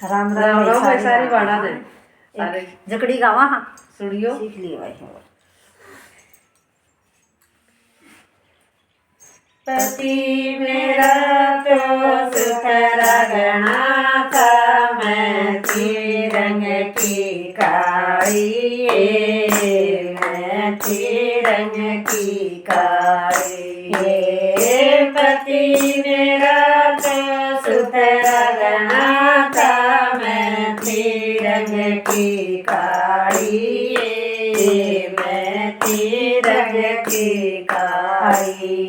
राम राम राम राम भाई सारी बाड़ा दे सारे जकड़ी गावा हाँ सुनियो सीख लिए भाई। पति मेरा तो सुथरा गणा था, मैं थी रंग की काली, मैं थी रंग की काली। पति मेरा तो सुथरा गणा था, मैं थी रंग की काली, मैं थी रंग की काली।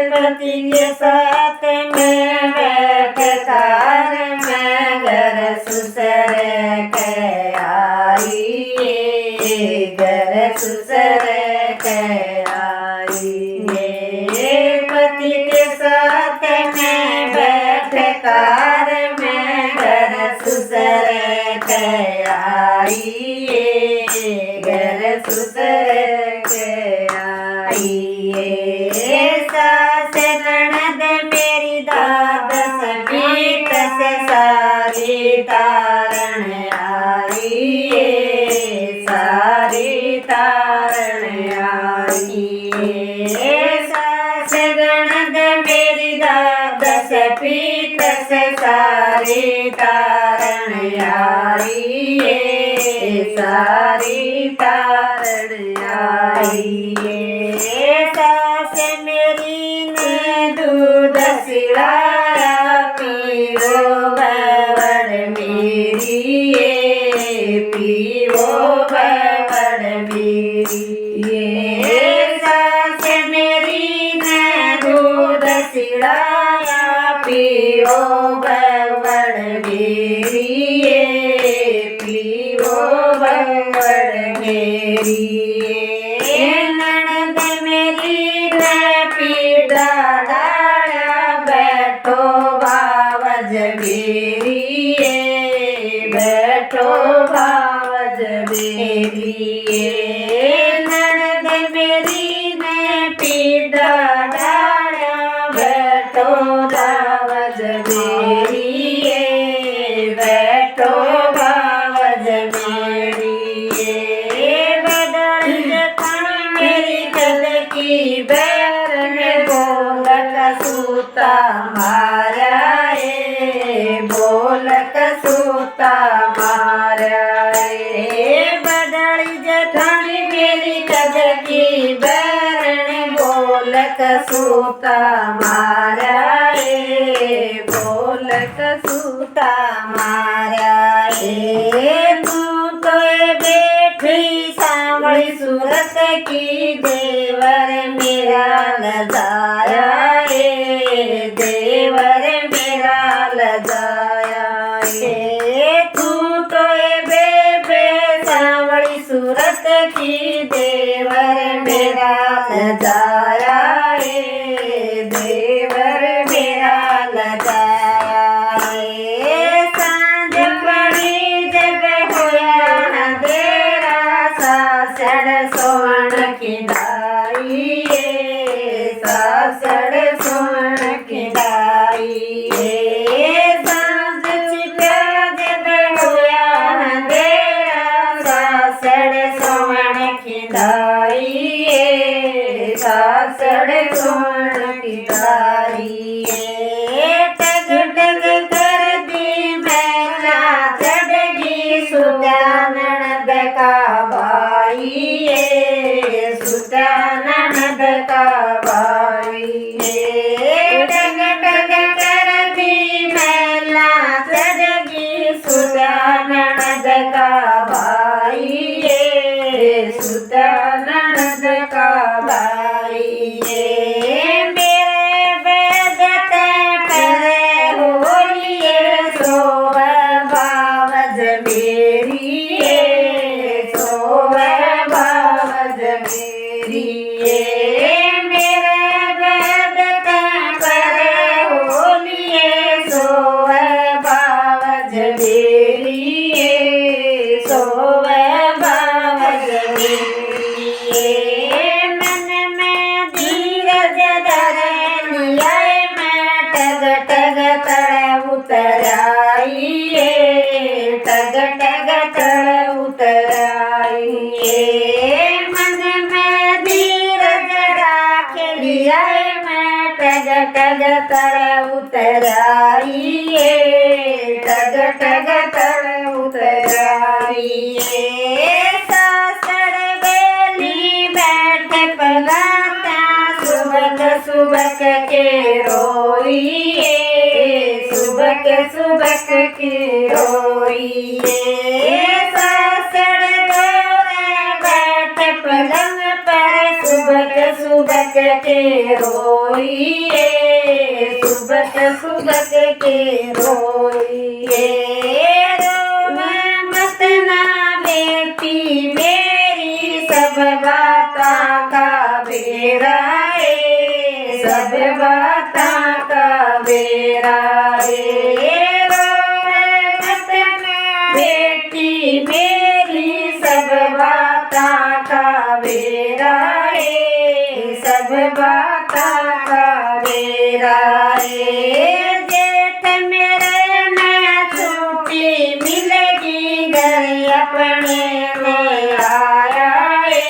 पति के साथ में बैठ कर मैं घर ससुर के आई, घर ससुर के आई। पति के साथ में बैठ कर मैं घर ससुर के आई, घर ससुर के आई। सास ननद मेरी दादस बीत से सारी तारण आई, सारी तारण आई। सास ननद मेरी दादस पीत से सारी तारण आई, सारी तारण आई। सास मेरी ने दूध सिलाया, पीवो बवड़ मेरी, पीवो बवड़ मेरी। सास मेरी ने दूध सिलाया, पीवो बवड़ मेरी, पीवो बवड़ मेरी। ननद मेरी ने पीड़ा डाला, बैठो बावज मेरी, बैठो बावज मेरी। ननद मेरी ने पीड़ा डाला, बैठो बावज मेरी, बैठो बावज मेरी। मेरी कद की बैर ने बोलक सूता मारा, बोलक सूता मारा। बदली जठानी मेरी कद की बैर ने बोलक सूता मारा, बोलक सूता मारा। तू तो बैठी सांवली सूरत की, देवर मेरा लजाया, देवर मेरा लजाया। तू तो बेबे सांवली सूरत की, देवर मेरा लजाया, देवर मेरा लजाया। सांझ पड़ी जब होया अंधेरा, सासड़ सोन की डाई, सासड़ सोन की डाई। सांझ छिपा जब होया अंधेरा, सासड़ सोन की डाई, ये टग टग तड़ उतराइए सासड़ बेली बैठ पलाता सुबक सुबक के रोइए सुबक सुबक के रोइए सासड़ गोरे बैठ पलंग पर सुबक सुबक के रोइए सुबक सुबक के रोइए रोवे मत ना बेटी मेरी सब बाता का बेरा है सब बाता का बेरा है रोवे मत ना बेटी मेरी सब बाता का बेरा है सब बाता का बेरा है जेठ मेरे में छुट्टी मिलेगी घर अपने में आया है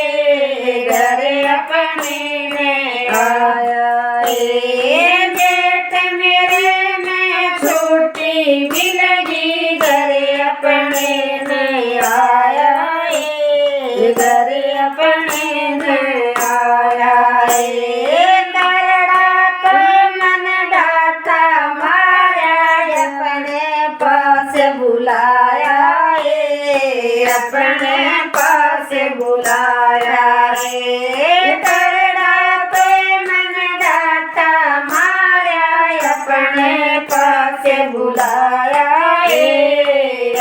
घर अपने में आया है जेठ मेरे में छुट्टी मिलेगी घर अपने में आया है घर अपने में आया है करड़ा तो मन डाटा मारा अपने पास बुलाया है अपने पास बुलाया है करड़ा तो मन डाटा मारा अपने पास बुलाया है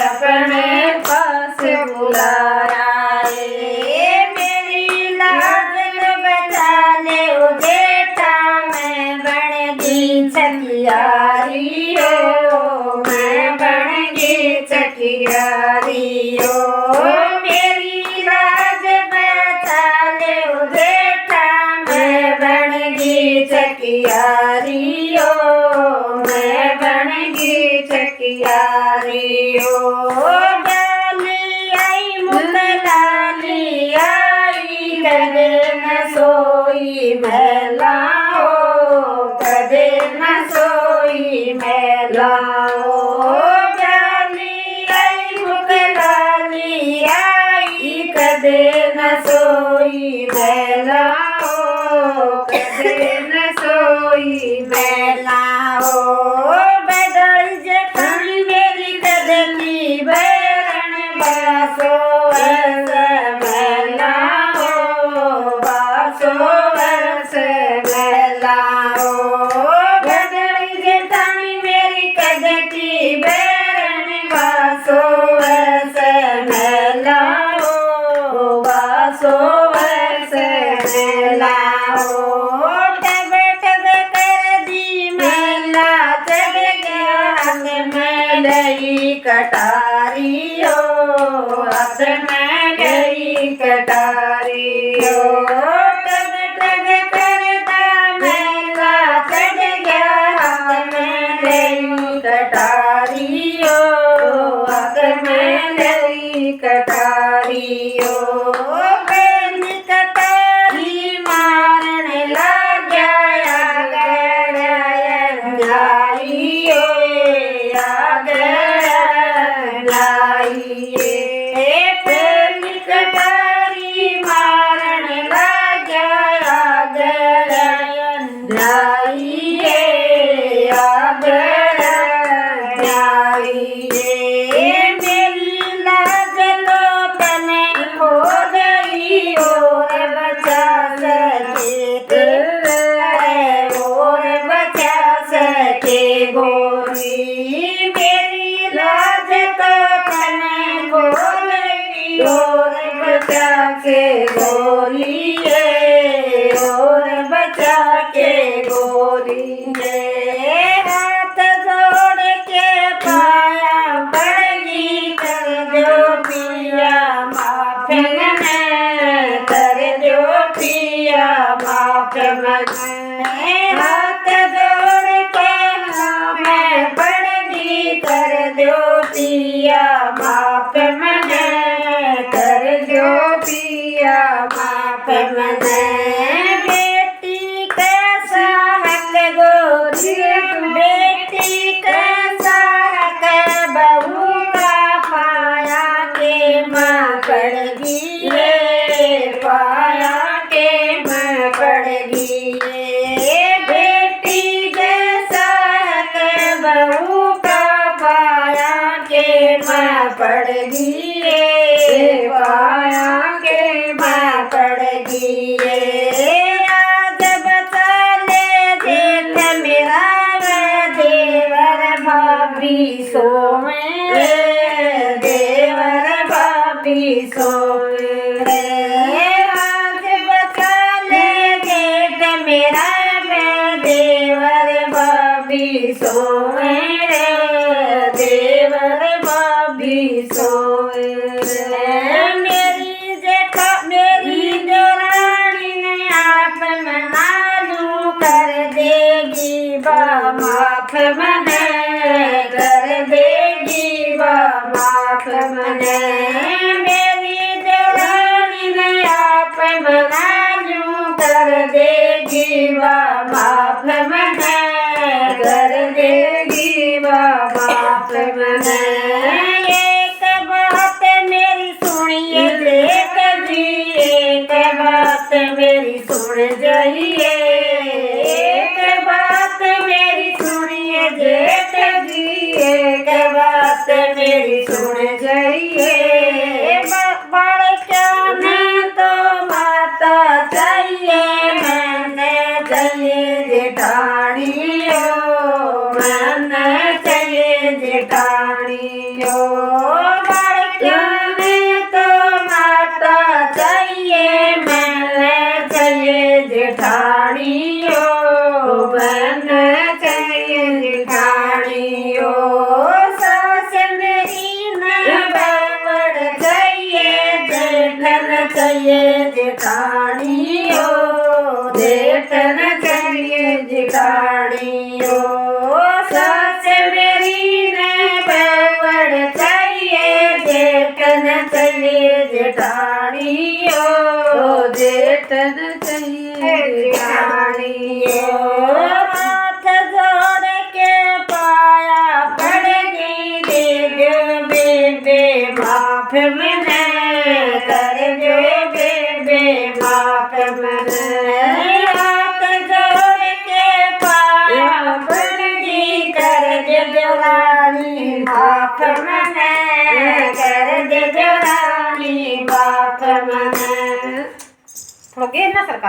अपने पास बुलाया है मेरी लाज बचा ले ओ बेटा मैं बन गई चकियारी हो मैं बन गई चकियारी हो मेरी लाज बचा ले ओ बेटा मैं बन गई चकियारी हो मैं बन गई चकियारी हो डाली आई मुदलाली आई कदे न सोई मैला हो कदे न सोई मैला हो डाली आई मुदलाली आई कदे न सोई मैला हो कदे न सोई मैला हो बदल जखनी मेरी कदली बैरण बासो वर्ष मैला हो बासो वर्ष मैला हो बदल जखनी मेरी कदली बैरण बासो वर्ष मैला हो बासो वर्ष मैला हो टब टब कर दी मैला चढ़ गया हाथ में लई कटारी हो हाथ में लई कटारी हो टब टब करता मैला चढ़ गया हाथ में लई कटारी हो हाथ में लई कटारी हो बेली कटारी मारन लग गया जाइए जाइए बेली कटारी मारन लग गया जाइए जाइए मेरी लाज लो तने हो गई और बचा सके और बचा सके गोरी मेरी लाज तो तने हो गई और बचा के गोरी और बचा के गोरी हाथ जोड़ के पाया पड़गी कर दो पिया माफ मने कर दो पिया माफ मने हाथ जोड़ के मैं पड़गी कर दो पिया माफ मने कर दो पिया माफ मने बेटी कैसा हक गोरी बेटी कैसा माँ पड़गी रे पाया के माँ पड़गी रे आज बचा ले जेठ मेरा देवर भाभी सोवे देवर भाभी सोवे आज बचा ले जेठ मेरा देवर भाभी सोवे देवर भाभी सोवे मेरी जेठा मेरी देवरानी ने आप मालूम कर देगी बा माफ मने कर देगी बा माफ मने मेरी देवरानी ने आप मालूम कर देगी बा माफ मने कर देगी बा माफ मने एक बात मेरी सुनिए जेठ जी एक बात मेरी सुन जाइए एक बात मेरी सुनिए जेठ जी एक बात मेरी सुन जाइए बड़चन तो माता चाहिए मैंने चाहिए जेठानियो मैंने चाहिए जेठानियो बड़चन तो माता चाहिए मैंने चाहिए जेठानियो मैंने चाहिए जेठानियो सास मेरी न बावड़ चाहिए जेठन चाहिए जेठानियो जेठन चाहिए जेठानियो सास मेरी न बावड़ चाहिए जेठन चाहिए जेठानियो जेठन चाहिए जेठानियो हाथ जोड़ के पाया पड़गी दे दो बेबे माफ मने कर दो बेबे माफ मने हाथ जोड़ के पाया पड़गी कर दे देवरानी माफ मने कर दे देवरानी माफ मने थोड़ा गेर ना सरकार